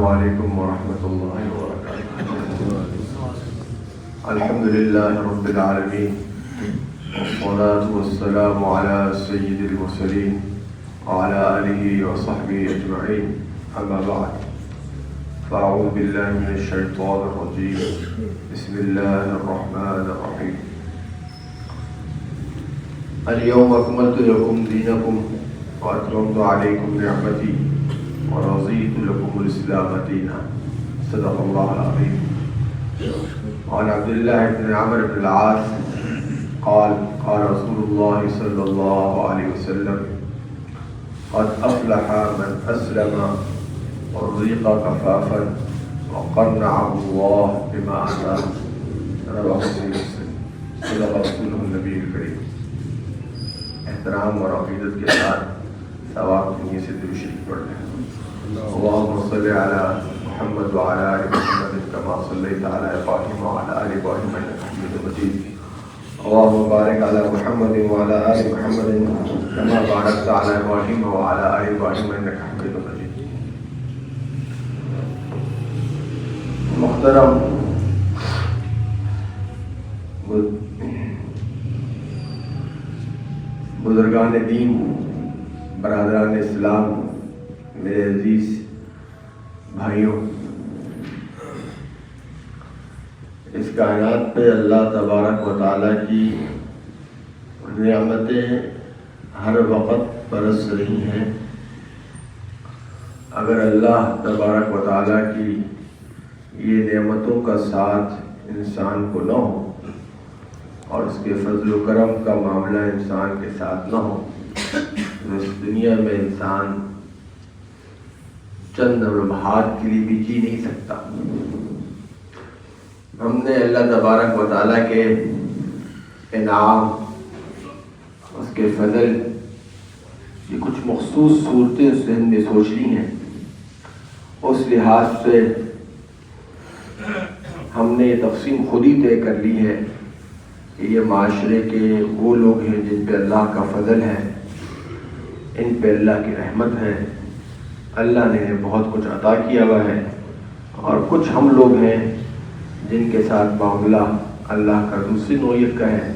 وعلیکم ورحمۃ اللہ وبرکاتہ۔ الحمد للہ رب العالمین والصلاة والسلام علی سید المرسلین وعلی آلہ وصحبہ اجمعین، اما بعد فاعوذ باللہ من الشیطان الرجیم، بسم اللہ الرحمن الرحیم۔ اليوم اکملت لکم دینکم واتممت علیکم نعمتی ورضيت لكم الإسلام دينا، صدق الله العظيم۔ وعن عبد الله بن عمرو بن العاص قال قال رسول الله صلى الله عليه وسلم: قد أفلح من أسلم ورزق كفافا وقنعه الله بما آتاه، رواه مسلم، صدق رسوله النبي الكريم۔ احترام اور عقیدت کے ساتھ ثواب کی نیت سے درود شریف پڑھ لیں۔ اللهم صل على محمد وعلى آل محمد كما صليت على إبراهيم وعلى آل إبراهيم إنك حميد مجيد۔ اللهم بارك على محمد وعلى آل محمد كما باركت على إبراهيم وعلى آل إبراهيم إنك حميد مجيد۔ محترم بزرگان دین، برادران اسلام، میرے عزیز بھائیوں، اس کائنات پہ اللہ تبارک و تعالیٰ کی نعمتیں ہر وقت برس رہی ہیں۔ اگر اللہ تبارک و تعالیٰ کی یہ نعمتوں کا ساتھ انسان کو نہ ہو اور اس کے فضل و کرم کا معاملہ انسان کے ساتھ نہ ہو تو اس دنیا میں انسان چند لمحات کے لیے بھی جی نہیں سکتا۔ ہم نے اللہ تبارک و تعالیٰ کے انعام، اس کے فضل کی کچھ مخصوص صورتیں اس ذہن میں سوچ لی ہیں۔ اس لحاظ سے ہم نے یہ تقسیم خود ہی طے کر لی ہے کہ یہ معاشرے کے وہ لوگ ہیں جن پہ اللہ کا فضل ہے، ان پہ اللہ کی رحمت ہے، اللہ نے بہت کچھ عطا کیا ہوا ہے، اور کچھ ہم لوگ ہیں جن کے ساتھ معاملہ اللہ کا دوسری نوعیت کا ہے۔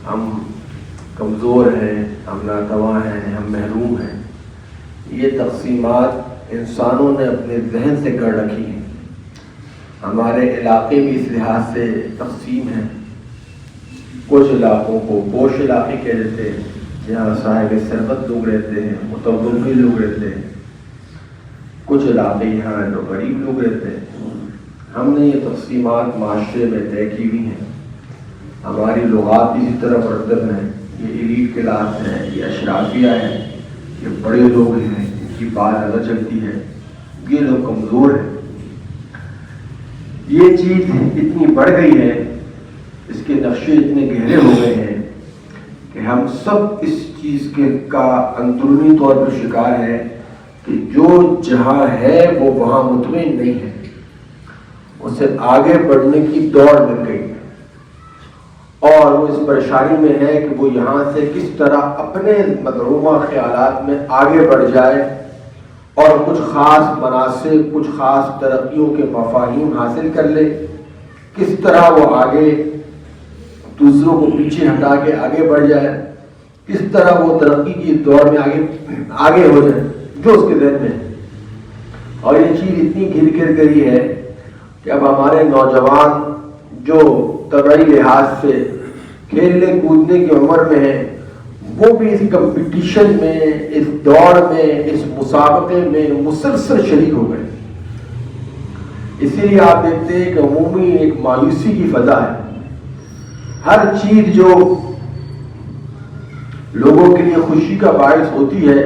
ہم کمزور ہیں، ہم ناتواں ہیں، ہم محروم ہیں۔ یہ تقسیمات انسانوں نے اپنے ذہن سے کر رکھی ہیں۔ ہمارے علاقے بھی اس لحاظ سے تقسیم ہیں۔ کچھ علاقوں کو پوش علاقے کہہ دیتے ہیں، جہاں صاحب ثروت لوگ رہتے ہیں، متوفی لوگ رہتے ہیں۔ کچھ علاقے یہاں جو غریب لوگ رہتے ہیں۔ ہم نے یہ تقسیمات معاشرے میں طے کی ہوئی ہیں۔ ہماری لغات اسی طرح مرتب ہیں۔ یہ ایلیٹ کلاس ہے، یہ اشرافیہ ہے، یہ بڑے لوگ ہیں، ان کی بات زیادہ چلتی ہے، یہ لوگ کمزور ہیں۔ یہ چیز اتنی بڑھ گئی ہے، اس کے نقشے اتنے گہرے ہو گئے ہیں کہ ہم سب اس چیز کا اندرونی طور پر شکار ہے کہ جو جہاں ہے وہ وہاں مطمئن نہیں ہے، اسے آگے بڑھنے کی دوڑ لگ گئی ہے، اور وہ اس پریشانی میں ہے کہ وہ یہاں سے کس طرح اپنے مدعومہ خیالات میں آگے بڑھ جائے اور کچھ خاص مناسب، کچھ خاص ترقیوں کے مفاہیم حاصل کر لے، کس طرح وہ آگے دوسروں کو پیچھے ہٹا کے آگے بڑھ جائے، کس طرح وہ ترقی کی دوڑ میں آگے ہو جائے، جو اس کے ذہن میں ہے۔ اور یہ چیز اتنی گر گئی ہے کہ اب ہمارے نوجوان جو طبعی لحاظ سے کھیلنے کودنے کی عمر میں ہیں، وہ بھی اس کمپٹیشن میں، اس دوڑ میں، اس مسابقے میں مسلسل شریک ہو گئے۔ اسی لیے آپ دیکھتے ہیں کہ عمومی ایک مایوسی کی فضا ہے۔ ہر چیز جو لوگوں کے لیے خوشی کا باعث ہوتی ہے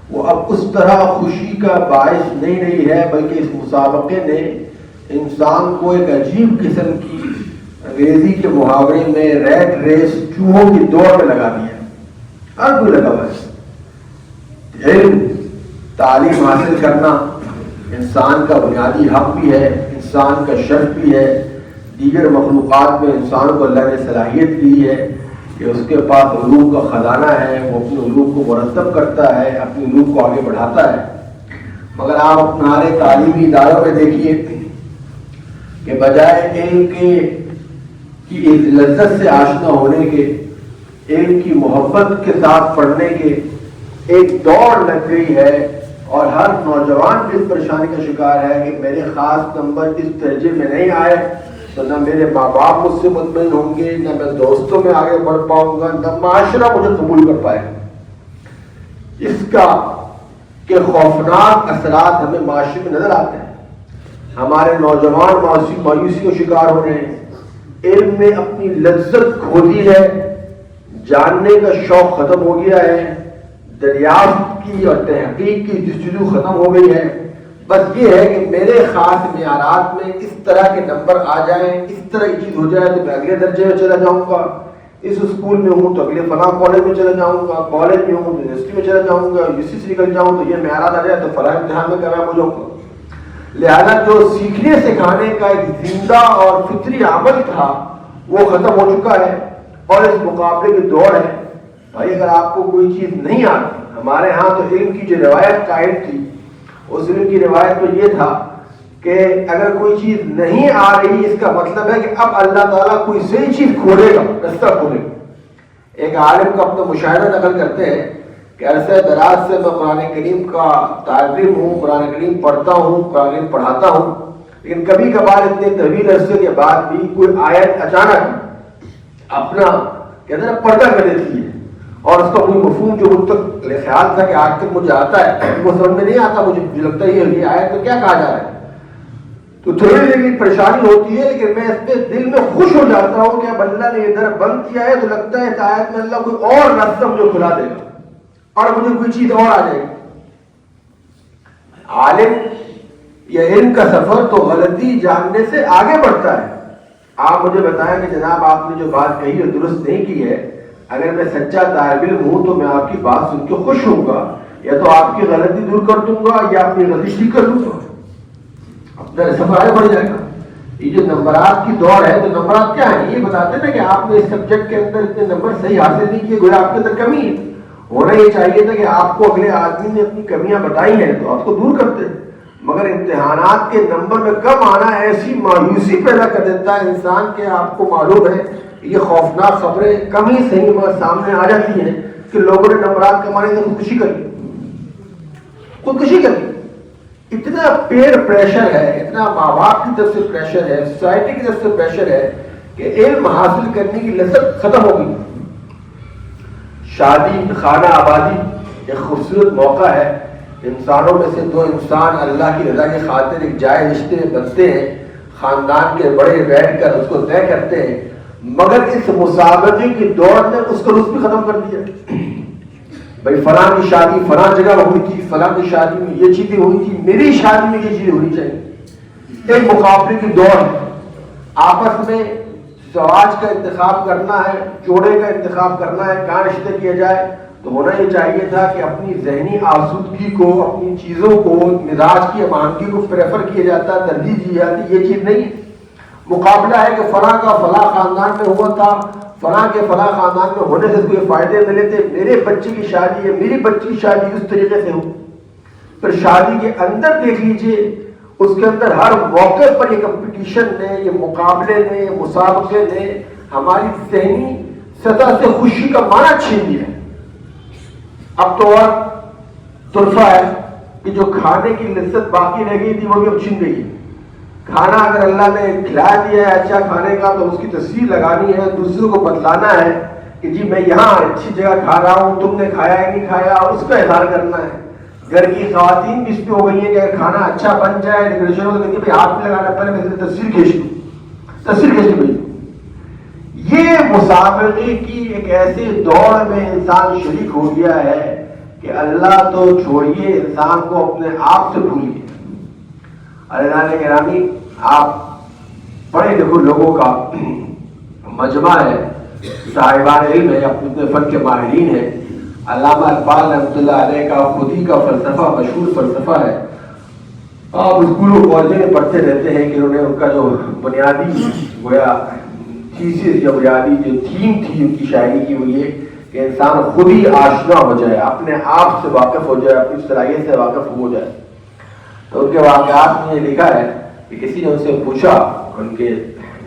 وہ اب اس طرح خوشی کا باعث نہیں رہی ہے، بلکہ اس مسابقے نے انسان کو ایک عجیب قسم کی انگریزی کے محاورے میں ریٹ ریس، چوہوں کی دوڑ میں لگا دیا۔ ہر کوئی لگا ہوا ہے۔ علم، تعلیم حاصل کرنا انسان کا بنیادی حق بھی ہے، انسان کا شرف بھی ہے۔ دیگر مخلوقات میں انسان کو اللہ نے صلاحیت دی ہے کہ اس کے پاس علوم کا خزانہ ہے، وہ اپنے علوم کو مرتب کرتا ہے، اپنے علوم کو آگے بڑھاتا ہے، مگر آپ ہمارے تعلیمی اداروں میں دیکھیے کہ بجائے علم کی لذت سے آشنا ہونے کے، علم کی محبت کے ساتھ پڑھنے کے ایک دوڑ لگ گئی ہے، اور ہر نوجوان بھی اس پریشانی کا شکار ہے کہ میرے خاص نمبر اس درجے میں نہیں آئے تو نہ میرے ماں باپ مجھ سے مطمئن ہوں گے، نہ میں دوستوں میں آگے بڑھ پاؤں گا، نہ معاشرہ مجھے قبول کر پائے گا۔ اس کا کہ خوفناک اثرات ہمیں معاشرے میں نظر آتے ہیں۔ ہمارے نوجوان مایوسی کا شکار ہو رہے ہیں، علم میں اپنی لذت کھو دی ہے، جاننے کا شوق ختم ہو گیا ہے، دریافت کی اور تحقیق کی جستجو ختم ہو گئی ہے۔ بس یہ ہے کہ میرے خاص معیارات میں اس طرح کے نمبر آ جائیں، اس طرح کی چیز ہو جائے تو میں اگلے درجے میں چلا جاؤں گا، اس اسکول میں ہوں تو اگلے فلاں کالج میں چلا جاؤں گا، کالج میں ہوں تو یونیورسٹی میں چلا جاؤں گا، یونیورسٹی سے نکل جاؤں تو یہ معیارات آ جائے تو فلاں امتحان میں کامیاب ہو جاؤں گا۔ لہذا جو سیکھنے سکھانے کا ایک زندہ اور فطری عمل تھا وہ ختم ہو چکا ہے، اور اس مقابلے کی دوڑ ہے۔ بھائی اگر آپ کو کوئی چیز نہیں آتی، ہمارے ہاں تو علم کی جو روایت قائم تھی، اس علم کی روایت میں یہ تھا کہ اگر کوئی چیز نہیں آ رہی اس کا مطلب ہے کہ اب اللہ تعالیٰ کوئی صحیح چیز کھولے گا، رستہ کھولے گا۔ ایک عالم کا اپنا مشاہدہ نقل کرتے ہیں کہ عرصہ دراز سے میں قرآن کریم کا طالب علم ہوں، قرآن کریم پڑھتا ہوں، قرآن کریم پڑھاتا ہوں، لیکن کبھی کبھار اتنے طویل عرصے کے بعد بھی کوئی آیت اچانک اپنا کہتے ہیں پردہ کر دیتی ہے، اور اس کا کوئی مفہوم جو مجھ تک خیال تھا کہ آج تک مجھے آتا ہے وہ سمجھ میں نہیں آتا، مجھے لگتا ہے یہ آیت میں کیا کہا جا رہا ہے، تو تھوڑی دیر پریشانی ہوتی ہے، لیکن میں اس پہ دل میں خوش ہو جاتا ہوں کہ اب اللہ نے یہ در بند کیا ہے، تو لگتا ہے کہ آیت میں اللہ کوئی اور راستہ مجھے کھلا دے گا اور مجھے کوئی چیز اور آ جائے گی۔ عالم یا علم کا سفر تو غلطی جاننے سے آگے بڑھتا ہے۔ آپ مجھے بتائیں کہ جناب آپ نے جو بات کہی ہے درست نہیں کی ہے، اگر میں سچا طالب علم ہوں تو میں آپ کی بات سن کے خوش ہوں گا، یا تو آپ کی غلطی دور کر دوں گا یا اپنی غلطی ٹھیک کر دوں گا، اپنا سفر آگے بڑھ جائے گا۔ یہ جو نمبرات کی دوڑ ہے، تو نمبرات کیا ہیں؟ یہ بتاتے ہیں نا کہ آپ نے اس سبجیکٹ کے اندر اتنے نمبر صحیح حاصل نہیں کیے، گویا آپ کے اندر کمی ہے۔ ہونا یہ چاہیے تھا کہ آپ کو اگلے آدمی نے اپنی کمیاں بتائی ہیں تو آپ کو دور کرتے، مگر امتحانات کے نمبر میں کم آنا ایسی مایوسی پیدا کر دیتا ہے انسان کے، آپ کو معلوم ہے یہ خوفناک خبریں کم ہی صحیح مگر سامنے آ جاتی ہیں کہ لوگوں نے نمبرات کمانے سے خودکشی کر لی، خودکشی کر لی۔ اتنا پیئر پریشر ہے، اتنا ماں باپ کی طرف سے پریشر ہے، سوسائٹی کی طرف سے پریشر ہے کہ علم حاصل کرنے کی لذت ختم ہو گئی۔ شادی خانہ آبادی ایک خوبصورت موقع ہے، انسانوں میں سے دو انسان اللہ کی رضا کی خاطر ایک جائز رشتے میں بنتے ہیں، خاندان کے بڑے بیٹھ کر اس کو طے کرتے ہیں، مگر اس مسابقے کی دوڑ نے اس کا لطف بھی ختم کر دیا۔ بھائی فلاں کی شادی فلاں جگہ ہوئی تھی، فلاں کی شادی میں یہ چیزیں ہوئی تھی، میری شادی میں یہ چیزیں ہونی چاہیے۔ ایک مقابلے کی دوڑ ہے، آپس میں زواج کا انتخاب کرنا ہے، جوڑے کا انتخاب کرنا ہے، کہاں رشتے کیا جائے، تو ہونا یہ چاہیے تھا کہ اپنی ذہنی آسودگی کو، اپنی چیزوں کو، مزاج کی امانگی کو پریفر کیا جاتا، ترجیح دی جاتی۔ یہ چیز نہیں ہے۔ مقابلہ ہے کہ فلاں کا فلاں خاندان میں ہوا تھا، فلاں کے فلاں خاندان میں ہونے سے کوئی فائدے ملے تھے، میرے بچے کی شادی ہے، میری بچی کی شادی اس طریقے سے ہو۔ پھر شادی کے اندر دیکھ لیجئے، اس کے اندر ہر موقع پر یہ کمپٹیشن نے، یہ مقابلے نے، یہ مسابقے نے ہماری ذہنی سطح سے خوشی کا معنی چھین لیا ہے۔ اب تو اور طرفہ ہے کہ جو کھانے کی لذت باقی رہ گئی تھی وہ بھی اب چھن گئی۔ کھانا اگر اللہ نے کھلا دیا ہے اچھا کھانے کا تو اس کی تصویر لگانی ہے، دوسروں کو بتلانا ہے کہ جی میں یہاں اچھی جگہ کھا رہا ہوں، تم نے کھایا ہے نہیں کھایا، اس کا اظہار کرنا ہے۔ گھر کی خواتین بھی اس پہ ہو گئی ہیں کہ اگر کھانا اچھا بن جائے ڈیکوریشن کو کہتی ہے ہاتھ میں لگانا، پہلے میں تصویر کھینچ لوں، تصویر کھینچ لوں۔ یہ مسابقے کی ایک ایسے دوڑ میں انسان شریک ہو گیا ہے کہ اللہ تو چھوڑیے انسان کو اپنے آپ سے بھول گیا۔ عزیزان گرامی، آپ پڑھے لکھے لوگوں کا مجمع ہے، صاحبان علم ہے، اپنے فن کے ماہرین ہیں۔ علامہ اقبال رحمۃ اللہ علیہ کا خود ہی کا فلسفہ مشہور فلسفہ ہے، آپ اسکولوں کالجوں میں پڑھتے رہتے ہیں کہ انہوں نے ان کا جو بنیادی گویا تھیسس یا بنیادی جو تھیم تھی ان کی شاعری کی وہ یہ کہ انسان خود ہی آشنا ہو جائے، اپنے آپ سے واقف ہو جائے، اپنی صلاحیت سے واقف ہو جائے۔ تو ان کے واقعات میں یہ لکھا ہے کہ کسی نے ان سے پوچھا، ان کے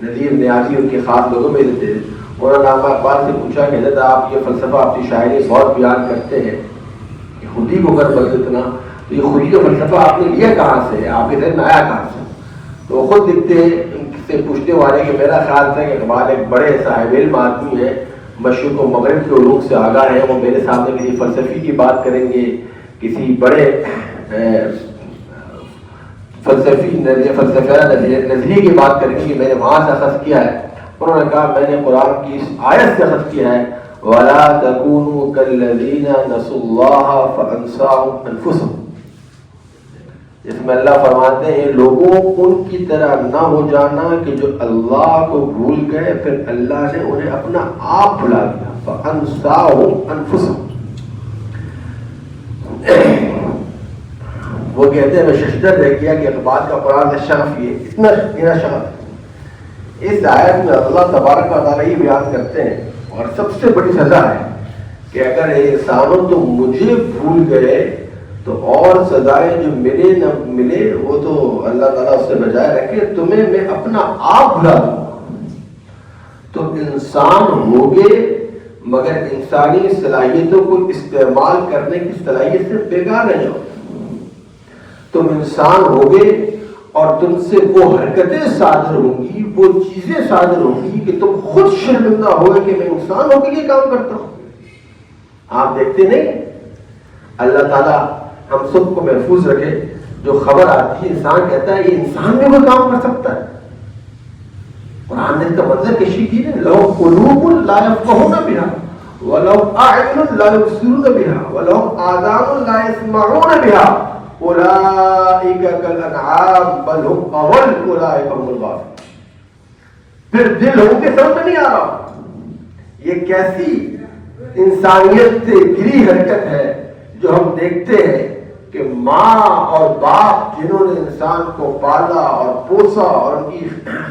نظیر نیازی ان کے خاص لوگوں میں تھے، انہوں نے علامہ اقبال سے پوچھا کہ حضرت آپ یہ فلسفہ اپنی شاعری بہت بیان کرتے ہیں کہ خودی کو کر بدلنا، تو یہ خودی کا فلسفہ آپ نے لیا کہاں سے، آپ کے ذہن میں آیا کہاں سے؟ تو وہ خود لکھتے ہیں ان سے پوچھنے والے کہ میرا خیال تھا کہ اقبال ایک بڑے صاحب علم آدمی ہے، مشرق و مغرب کے علوم سے آگاہ ہے، وہ میرے سامنے کسی فلسفی کی بات کریں گے، کسی بڑے فلسفی نظریے کی بات کریں گے، میں نے وہاں سے اخذ کیا ہے۔ انہوں نے کہا میں نے قرآن کی اس آیت سے اخذ کیا ہے، وَلَا تَكُونُوا كَالَّذِينَ نَسُوا اللَّهَ فَأَنسَاهُمْ أَنفُسَهُمْ، جس میں اللہ فرماتے ہیں لوگوں ان کی طرح نہ ہو جانا کہ جو اللہ کو بھول گئے پھر اللہ نے انہیں اپنا آپ بھلا دیا، فَأَنسَاهُمْ أَنفُسَهُمْ۔ وہ کہتے ہیں میں ششدر رہ گیا کہ اقبال کا قرآن سے شغف یہ اتنا میرا شغف ہے۔ اس آیت میں اللہ تبارک و تعالیٰ یہ بیان کرتے ہیں، اور سب سے بڑی سزا ہے کہ اگر انسانوں تم مجھے بھول گئے تو اور سزائیں جو ملے نہ ملے وہ تو اللہ تعالیٰ اس سے بجائے رکھے، تمہیں میں اپنا آپ بھلا دوں۔ تم انسان ہوگے مگر انسانی صلاحیتوں کو استعمال کرنے کی صلاحیت سے بیگار رہ جاؤ۔ تم انسان ہوگے اور تم سے وہ حرکتیں صادر ہوں گی، وہ چیزیں صادر ہوں گی کہ تم خود شرمندہ ہوگے کہ میں انسان ہو کے یہ کام کرتا ہوں۔ آپ دیکھتے نہیں اللہ تعالیٰ ہم سب کو محفوظ رکھے، جو خبر آتی ہے انسان کہتا ہے یہ انسان بھی کوئی کام کر سکتا ہے۔ قرآن نے اس کا منظر کشی کی ہے، لَهُمْ قُلُوبٌ لَا يَفْقَهُونَ بِهَا وَلَهُمْ أَعْيُنٌ لَا يُبْصِرُونَ بِهَا وَلَهُمْ آذَانٌ لَا يَسْمَعُونَ بِهَا أُولَٰئِكَ كَالْأَنْعَامِ بَلْ هُمْ أَضَلُّ أُولَٰئِكَ هُمُ الْغَافِلُونَ۔ پھر دل ہوں کے سمجھ میں نہیں آ رہا یہ کیسی انسانیت سے گری حرکت ہے جو ہم دیکھتے ہیں کہ ماں اور باپ جنہوں نے انسان کو پالا اور پوسا اور ان کی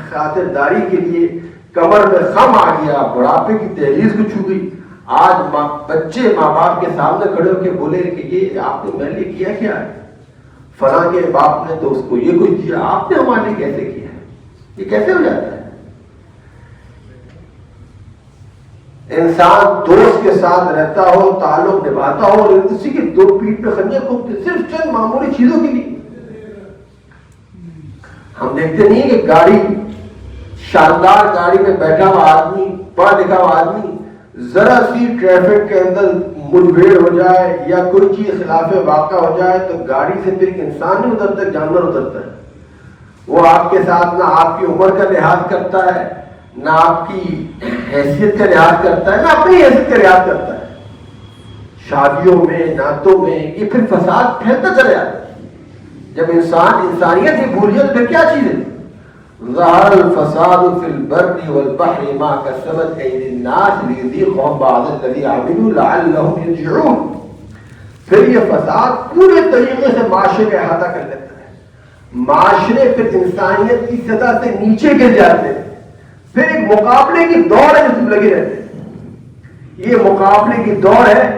خاطرداری کے لیے کمر میں خم آ گیا، بڑھاپے کی دہلیز کو چھو گئی، آج بچے ماں باپ کے سامنے کھڑے ہو کے بولے کہ یہ آپ نے میرے لیے کیا کیا ہے، فلاں کے باپ نے تو اس کو یہ کچھ دیا، آپ نے ہمارے لیے کیسے کیا ہے؟ یہ کیسے ہو جاتا ہے؟ انسان دوست کے ساتھ رہتا ہو، تعلق نبھاتا ہو اور اسی کے دو پیٹھ پہ خنجر کھوپتے صرف چند معمولی چیزوں کے لیے۔ ہم دیکھتے نہیں کہ گاڑی، شاندار گاڑی میں بیٹھا ہوا آدمی، پڑھا لکھا ہوا آدمی، ذرا سی ٹریفک کے اندر مجبھیڑ ہو جائے یا کوئی چیز خلاف واقع ہو جائے تو گاڑی سے پھر ایک انسان نہیں اترتا، جانور اترتا ہے۔ وہ آپ کے ساتھ نہ آپ کی عمر کا لحاظ کرتا ہے، نہ آپ کی حیثیت کا لحاظ کرتا ہے، نہ اپنی حیثیت کا لحاظ کرتا ہے۔ شادیوں میں، نعتوں میں یہ پھر فساد پھیلتا چلا جاتا ہے۔ جب انسان انسانیت ہی بھول جائے تو پھر کیا چیز ہے؟ ظہر الفساد فی البر والبحر ما کسبت ایدی الناس لیذیقہم بعض الذی عملوا لعلہم یرجعون۔ پھر یہ فساد پورے طریقے سے معاشرے کا احاطہ کر لیتا ہے، معاشرے پھر انسانیت کی سطح سے نیچے گر جاتے ہیں، پھر ایک مقابلے کی دوڑ ہے جس میں لگے رہتے ہیں۔ یہ مقابلے کی دوڑ ہے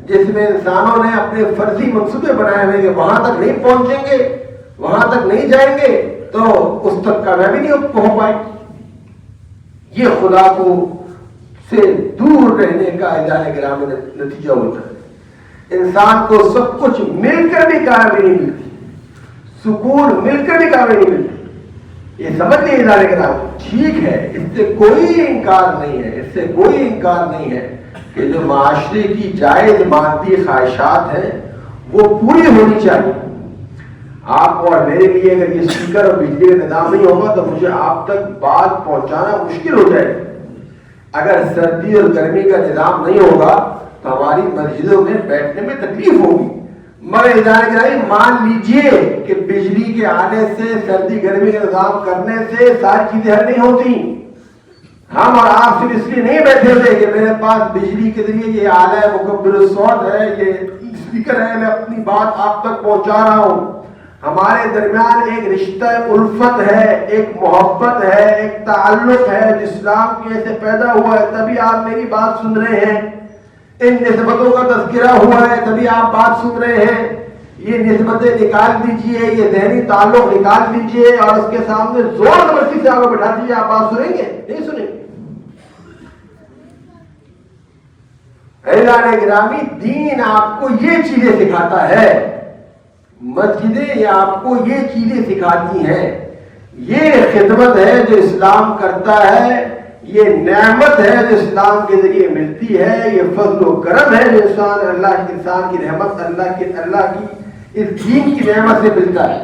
جس میں انسانوں نے اپنے فرضی منصوبے بنائے ہوئے کہ وہاں تک نہیں پہنچیں گے، وہاں تک نہیں جائیں گے تو اس تک کامیابی نہیں پہنچ پائے۔ یہ خدا کو سے دور رہنے کا اجازہ گرام نتیجہ ہوتا ہے۔ انسان کو سب کچھ مل کر بھی کامیابی نہیں ملتی، سکون مل کر بھی کامیابی نہیں ملتی۔ یہ سمجھ لیے ادارے کے نام ٹھیک ہے، اس سے کوئی انکار نہیں ہے، اس سے کوئی انکار نہیں ہے کہ جو معاشرے کی جائز مادی خواہشات ہیں وہ پوری ہونی چاہیے۔ آپ کو اور میرے لیے اگر یہ اسپیکر اور بجلی کا نظام نہیں ہوگا تو مجھے آپ تک بات پہنچانا مشکل ہو جائے گا۔ اگر سردی اور گرمی کا نظام نہیں ہوگا تو ہماری مسجدوں میں بیٹھنے میں تکلیف ہوگی۔ مگر ادارے گرامی مان لیجئے کہ بجلی کے آنے سے، سردی گرمی کا نظام کرنے سے ساری چیزیں حل نہیں ہوتی۔ ہم اور آپ صرف اس لیے نہیں بیٹھے ہوئے کہ میرے پاس بجلی کے ذریعے یہ آلہ مکبر الصوت ہے، یہ اسپیکر ہے، میں اپنی بات آپ تک پہنچا رہا ہوں۔ ہمارے درمیان ایک رشتہ الفت ہے، ایک محبت ہے، ایک تعلق ہے جو اسلام کی وجہ سے پیدا ہوا ہے، تبھی آپ میری بات سن رہے ہیں۔ ان نسبتوں کا تذکرہ ہوا ہے تبھی آپ بات سن رہے ہیں۔ یہ نسبتیں نکال دیجئے، یہ ذہنی تعلق نکال دیجئے اور اس کے سامنے زور زبردستی سے آپ کو بٹھا دیجئے، آپ بات سنیں گے؟ نہیں سنیں گے۔ اعزازِ گرامی، دین آپ کو یہ چیزیں سکھاتا ہے، مسجدیں یہ آپ کو یہ چیزیں سکھاتی ہیں۔ یہ خدمت ہے جو اسلام کرتا ہے، یہ نعمت ہے جو اسلام کے ذریعے ملتی ہے، یہ فضل و کرم ہے جو انسان کی رحمت اللہ کی اس دین کی نعمت سے ملتا ہے۔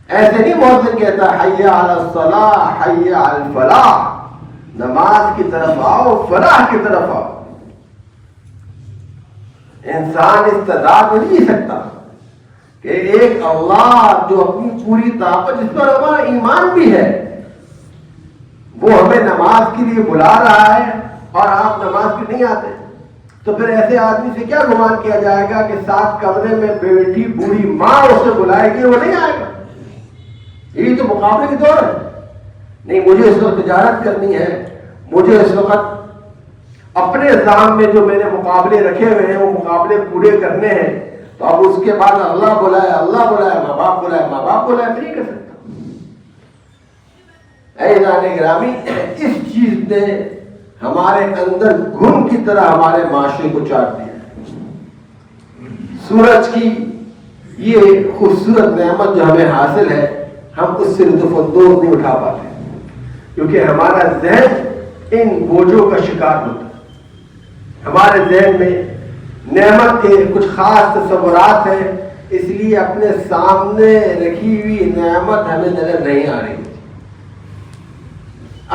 ایسے نہیں مؤذن کہتا حی علی الصلاح حی علی الفلاح، نماز کی طرف آؤ، فلاح کی طرف آؤ۔ انسان استعداد نہیں جی سکتا کہ ایک اللہ جو اپنی پوری طاقت، جس پر ہمارا ایمان بھی ہے، وہ ہمیں نماز کے لیے بلا رہا ہے اور آپ نماز کے نہیں آتے، تو پھر ایسے آدمی سے کیا گمان کیا جائے گا کہ ساتھ کمرے میں بیٹھی بوڑھی ماں اسے بلائے گی، وہ نہیں آئے گا؟ یہی تو مقابلے کی دور ہے۔ نہیں، مجھے اس وقت تجارت کرنی ہے، مجھے اس وقت اپنے نظام میں جو میں نے مقابلے رکھے ہوئے ہیں وہ مقابلے پورے کرنے ہیں، تو اب اس کے بعد اللہ بلائے، ماں باپ بلائے، نہیں کر سکتا۔ اعزازِ گرامی، اس چیز نے ہمارے اندر گھن کی طرح ہمارے معاشرے کو چاٹ دیا۔ سورج کی یہ خوبصورت نعمت جو ہمیں حاصل ہے، ہم اس سے لطف اندوز نہیں اٹھا پاتے، کیونکہ ہمارا ذہن ان بوجھوں کا شکار ہوتا ہے۔ ہمارے ذہن میں نعمت کے کچھ خاص تصورات ہیں، اس لیے اپنے سامنے رکھی ہوئی نعمت ہمیں نظر نہیں آ رہی۔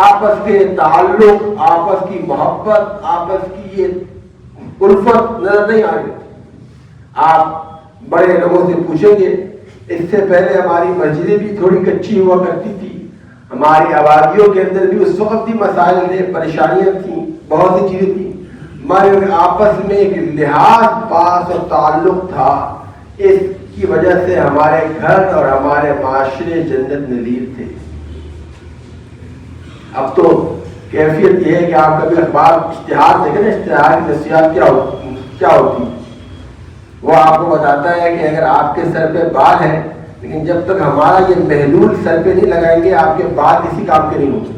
آپس کے تعلق، آپس کی محبت، آپس کی یہ الفت نظر نہیں آ رہی۔ آپ بڑے لوگوں سے پوچھیں گے، اس سے پہلے ہماری مسجدیں بھی تھوڑی کچی ہوا کرتی تھی، ہماری آبادیوں کے اندر بھی اس وقت بھی مسائل تھے، پریشانیاں تھیں، بہت سی چیزیں تھیں، ہمارے آپس میں ایک لحاظ پاس اور تعلق تھا۔ اس کی وجہ سے ہمارے گھر اور ہمارے معاشرے جنت نظیر تھے۔ اب تو کیفیت یہ ہے کہ آپ کبھی اخبار اشتہار دیکھیں نا، اشتہار کی نصیحت کیا ہوتی، وہ آپ کو بتاتا ہے کہ اگر آپ کے سر پہ بال ہے، لیکن جب تک ہمارا یہ محلول سر پہ نہیں لگائیں گے آپ کے بال کسی کام کے نہیں ہوں گے،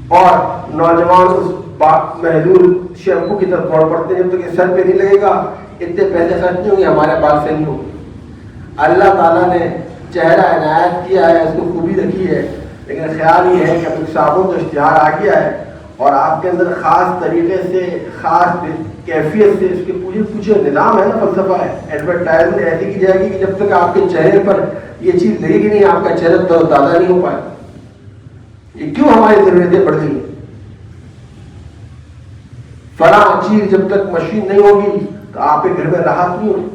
اور نوجوان اس محلول شیمپو کی طرف دوڑ پڑتے ہیں، جب تک یہ سر پہ نہیں لگے گا اتنے پیسے خرچ نہیں ہوں گے، ہمارے بال سے نہیں ہوں گے۔ اللہ تعالیٰ نے چہرہ عنایت کیا ہے، اس کو خوبی رکھی ہے، لیکن خیال یہ ہے کہ اب صابن جو اشتہار آ گیا ہے اور آپ کے اندر خاص طریقے سے، خاص کیفیت سے اس کے پوچھے نظام ہے نا، فلسفہ ہے، ایڈورٹائزمنٹ ایسی کی جائے گی کہ جب تک آپ کے چہرے پر یہ چیز لگے گی نہیں، آپ کا چہرہ تو تازہ نہیں ہو پائے۔ یہ کیوں ہماری ضرورتیں بڑھ گئی ہیں؟ فلاں چیز جب تک مشین نہیں ہوگی تو آپ کے گھر میں راحت نہیں ہوگی،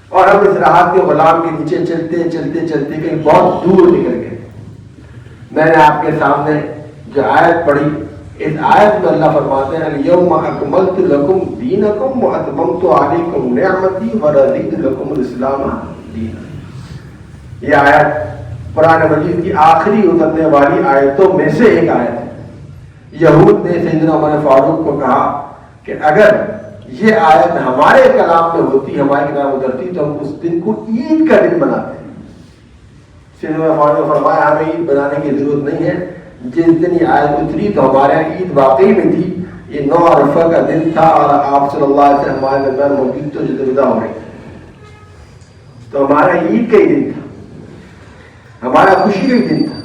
اور ہم اس راحت کے غلام کے نیچے چلتے چلتے چلتے کہیں بہت دور نکل گئے۔ میں نے آپ کے سامنے جو آیت پڑھی، اس آیت میں اللہ فرماتے ہیں الیوم اکملت لکم دینکم واتممت علیکم نعمتی ورضیت لکم الاسلام دینا۔ یہ آیت قرآن مجید کی آخری اترنے والی آیتوں میں سے ایک آیت ہے۔ یہود نے سیدنا عمر فاروق کو کہا کہ اگر یہ آیت ہمارے کلام میں ہوتی، ہمارے کلام اترتی، تو ہم اس دن کو عید کا دن مناتے ہیں۔ سیدنا فاروق نے فرمایا ہمیں عید بنانے کی ضرورت نہیں ہے، جس دن یہ آیت اتری تو ہمارے یہاں عید واقعی میں تھی، یہ 9 عرفہ کا دن تھا اور آپ صلی اللہ علیہ وسلم ہمارے درمیان موجود تو جد ودا ہو رہی تھی، تو ہمارا عید کا ہی دن تھا، ہمارا خوشی کا ہی دن تھا۔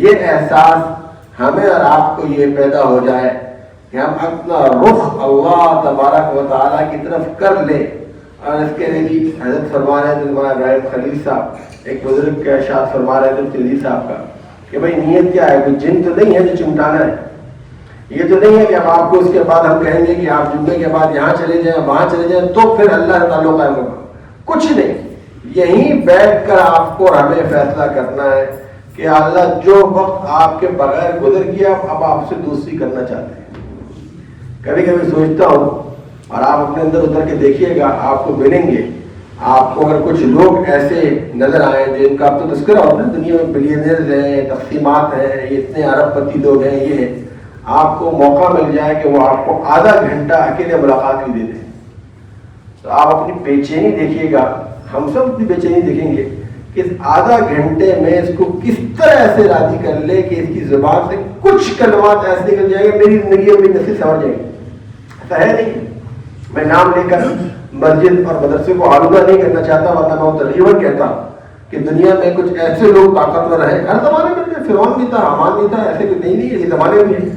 یہ احساس ہمیں اور آپ کو یہ پیدا ہو جائے کہ ہم اپنا رخ اللہ تبارک و تعالیٰ کی طرف کر لیں، اور اس کے لیے حضرت فرما رہے تھے مولانا ابراہیم خلیل صاحب، ایک بزرگ کا ارشاد فرما رہے تھے تیلی صاحب کا، کہ بھائی نیت کیا ہے؟ کوئی جن تو نہیں ہے جو چمٹانا ہے، یہ تو نہیں ہے کہ اب آپ کو اس کے بعد ہم کہیں گے کہ آپ جمعے کے بعد یہاں چلے جائیں وہاں چلے جائیں تو پھر اللہ تعالیٰ قائم ہوگا، کچھ نہیں، یہیں بیٹھ کر آپ کو اور ہمیں فیصلہ کرنا ہے کہ اللہ جو وقت آپ کے بغیر گزر گیا اب آپ سے دوستی کرنا چاہتے ہیں۔ کبھی کبھی سوچتا ہوں، اور آپ اپنے اندر اتر کے دیکھیے گا، آپ کو ملیں گے، آپ کو اگر کچھ لوگ ایسے نظر آئیں جن کا اب تو تذکرہ ہوتا ہے، دنیا میں بلینئرز ہیں، تقسیمات ہیں، یہ اتنے ارب پتی لوگ ہیں، یہ ہے، آپ کو موقع مل جائے کہ وہ آپ کو آدھا گھنٹہ اکیلے ملاقات بھی دے دیں، تو آپ اپنی بے چینی دیکھیے گا، ہم سب اپنی بے چینی دیکھیں گے کہ اس آدھا گھنٹے میں اس کو کس طرح ایسے راضی کر لے کہ اس کی زبان سے کچھ کلمات ایسے نکل جائیں گے میری زندگی اور میری نصیب سمجھ جائیں گے. ایسا ہے نہیں. میں نام لے کر مسجد اور مدرسے کو آلودہ نہیں کرنا چاہتا، ورنہ میں تقریباً کہتا کہ دنیا میں کچھ ایسے لوگ طاقتور ہیں، ہر زمانے میں فرعون بھی تھا، حامان بھی تھا، ایسے کوئی نہیں ایسے زمانے میں ہیں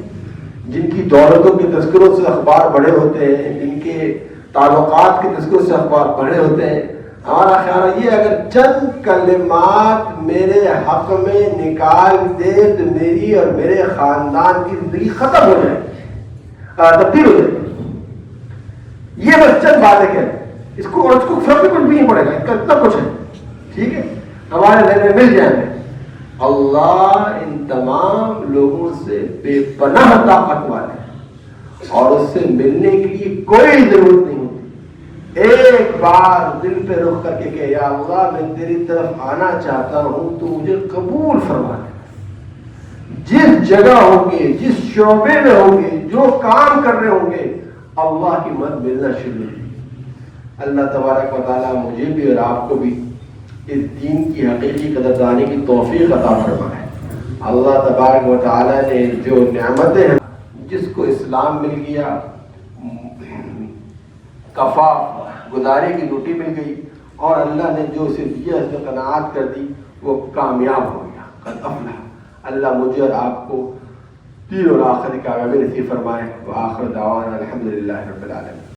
جن کی دولتوں کے تذکروں سے اخبار بڑے ہوتے ہیں، جن کے تعلقات کے تذکروں سے اخبار بڑے ہوتے ہیں. ہمارا خیال ہے اگر چند کلمات میرے حق میں نکال دے تو میری اور میرے خاندان کی زندگی ختم ہو جائے، تبدیل ہو جائے. یہ بس چند باتیں کہہ اس کو، اور اس کو فرق بھی کچھ بھی نہیں پڑے گا، اس کا اتنا کچھ ہے. ٹھیک ہے، ہمارے ذہن میں مل جائیں گے. اللہ ان تمام لوگوں سے بے پناہ طاقت والا ہے اور اس سے ملنے کے لیے کوئی ضرورت نہیں ہوتی. ایک بار دل پہ رخ کر کے کہ یا اللہ میں تیری طرف آنا چاہتا ہوں تو مجھے قبول فرما دے. جس جگہ ہوں گے، جس شعبے میں ہوں گے، جو کام کر رہے ہوں گے، اللہ کی مدد ملنا شروع ہے. اللہ تبارک و تعالیٰ مجھے بھی اور آپ کو بھی اس دین کی حقیقی قدردانی کی توفیق عطا فرمائے. اللہ تبارک و تعالیٰ نے جو نعمتیں ہیں، جس کو اسلام مل گیا، کفاف گزارے کی روٹی مل گئی، اور اللہ نے جو اسے دیا اس میں قناعت کر دی، وہ کامیاب ہو گیا. قد افلح. اللہ مجھے اور آپ کو دین اور آخرت کی کامیابی نصیب فرمائے. وآخر دعوانا الحمدللہ رب العالمین.